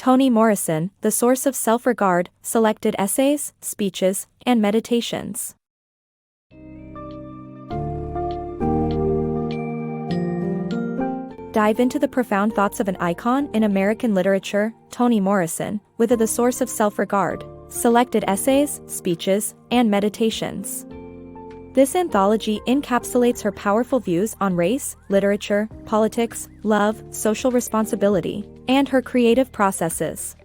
Toni Morrison, the source of self-regard, selected essays, speeches, and meditations. Dive into the profound thoughts of an icon in American literature, Toni Morrison, with The Source of Self-Regard, selected essays, speeches, and meditations. This anthology encapsulates her powerful views on race, literature, politics, love, social responsibility, and her creative processes.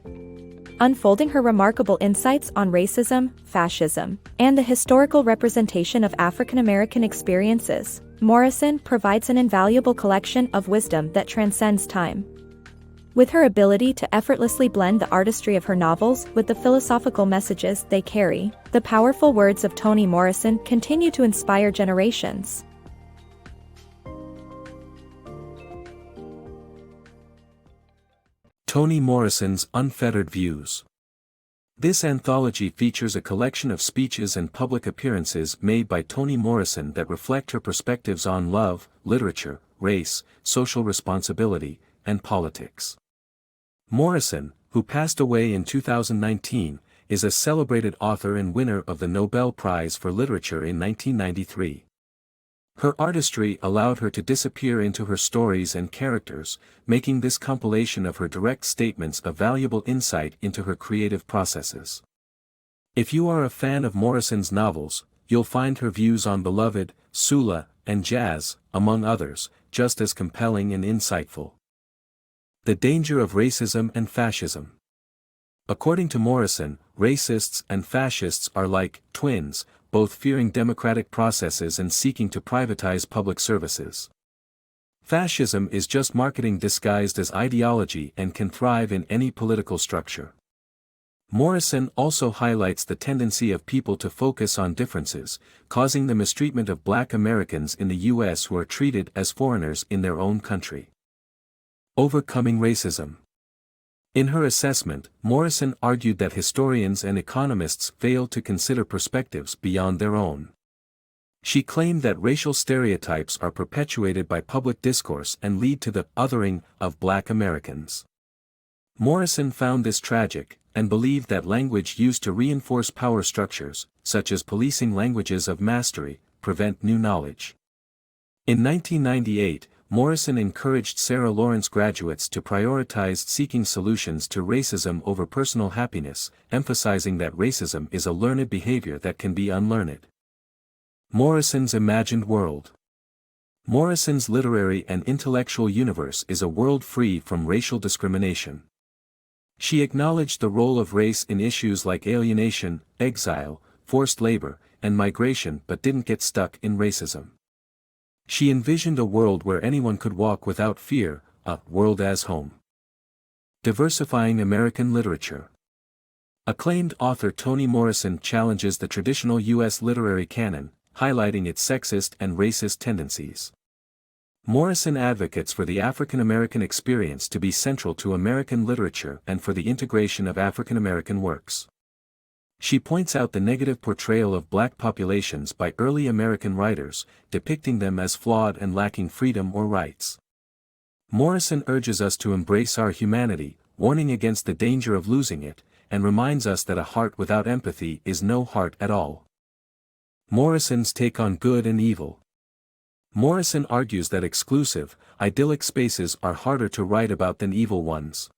Unfolding her remarkable insights on racism, fascism, and the historical representation of African American experiences, Morrison provides an invaluable collection of wisdom that transcends time. With her ability to effortlessly blend the artistry of her novels with the philosophical messages they carry, the powerful words of Toni Morrison continue to inspire generations. Toni Morrison's Unfettered Views. This anthology features a collection of speeches and public appearances made by Toni Morrison that reflect her perspectives on love, literature, race, social responsibility, and politics. Morrison, who passed away in 2019, is a celebrated author and winner of the Nobel Prize for Literature in 1993. Her artistry allowed her to disappear into her stories and characters, making this compilation of her direct statements a valuable insight into her creative processes. If you are a fan of Morrison's novels, you'll find her views on Beloved, Sula, and Jazz, among others, just as compelling and insightful. The danger of racism and fascism. According to Morrison, racists and fascists are like twins, both fearing democratic processes and seeking to privatize public services. Fascism is just marketing disguised as ideology and can thrive in any political structure. Morrison also highlights the tendency of people to focus on differences, causing the mistreatment of Black Americans in the U.S. who are treated as foreigners in their own country. Overcoming racism. In her assessment, Morrison argued that historians and economists fail to consider perspectives beyond their own. She claimed that racial stereotypes are perpetuated by public discourse and lead to the othering of Black Americans. Morrison found this tragic, and believed that language used to reinforce power structures, such as policing languages of mastery, prevent new knowledge. In 1998, Morrison encouraged Sarah Lawrence graduates to prioritize seeking solutions to racism over personal happiness, emphasizing that racism is a learned behavior that can be unlearned. Morrison's imagined world. Morrison's literary and intellectual universe is a world free from racial discrimination. She acknowledged the role of race in issues like alienation, exile, forced labor, and migration but didn't get stuck in racism. She envisioned a world where anyone could walk without fear, a world as home. Diversifying American Literature. Acclaimed author Toni Morrison challenges the traditional U.S. literary canon, highlighting its sexist and racist tendencies. Morrison advocates for the African American experience to be central to American literature and for the integration of African American works. She points out the negative portrayal of Black populations by early American writers, depicting them as flawed and lacking freedom or rights. Morrison urges us to embrace our humanity, warning against the danger of losing it, and reminds us that a heart without empathy is no heart at all. Morrison's take on good and evil. Morrison argues that exclusive, idyllic spaces are harder to write about than evil ones.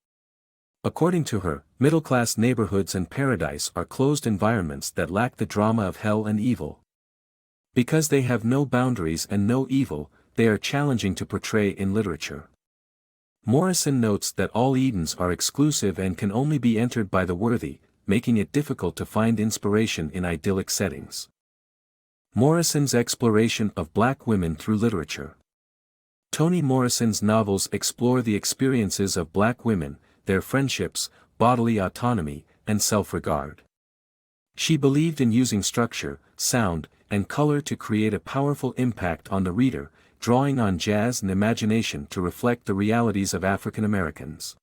According to her, middle-class neighborhoods and paradise are closed environments that lack the drama of hell and evil. Because they have no boundaries and no evil, they are challenging to portray in literature. Morrison notes that all Edens are exclusive and can only be entered by the worthy, making it difficult to find inspiration in idyllic settings. Morrison's exploration of Black women through literature. Toni Morrison's novels explore the experiences of Black women, their friendships, bodily autonomy, and self-regard. She believed in using structure, sound, and color to create a powerful impact on the reader, drawing on jazz and imagination to reflect the realities of African Americans.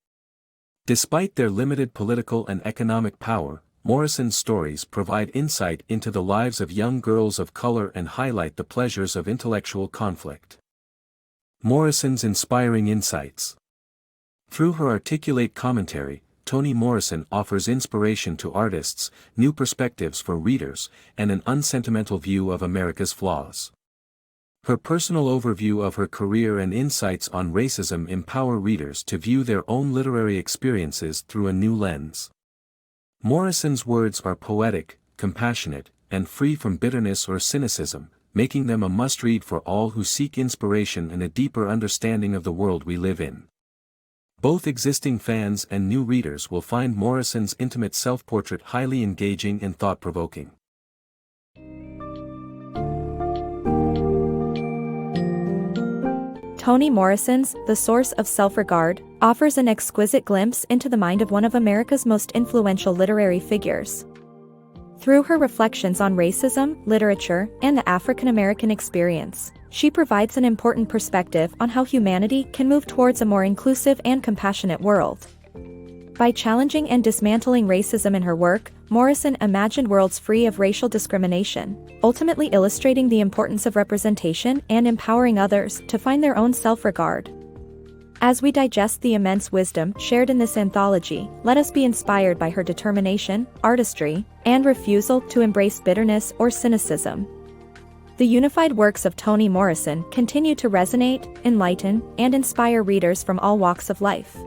Despite their limited political and economic power, Morrison's stories provide insight into the lives of young girls of color and highlight the pleasures of intellectual conflict. Morrison's inspiring insights. Through her articulate commentary, Toni Morrison offers inspiration to artists, new perspectives for readers, and an unsentimental view of America's flaws. Her personal overview of her career and insights on racism empower readers to view their own literary experiences through a new lens. Morrison's words are poetic, compassionate, and free from bitterness or cynicism, making them a must-read for all who seek inspiration and a deeper understanding of the world we live in. Both existing fans and new readers will find Morrison's intimate self-portrait highly engaging and thought-provoking. Toni Morrison's The Source of Self-Regard offers an exquisite glimpse into the mind of one of America's most influential literary figures. Through her reflections on racism, literature, and the African American experience, she provides an important perspective on how humanity can move towards a more inclusive and compassionate world. By challenging and dismantling racism in her work, Morrison imagined worlds free of racial discrimination, ultimately illustrating the importance of representation and empowering others to find their own self-regard. As we digest the immense wisdom shared in this anthology, let us be inspired by her determination, artistry, and refusal to embrace bitterness or cynicism. The unified works of Toni Morrison continue to resonate, enlighten, and inspire readers from all walks of life.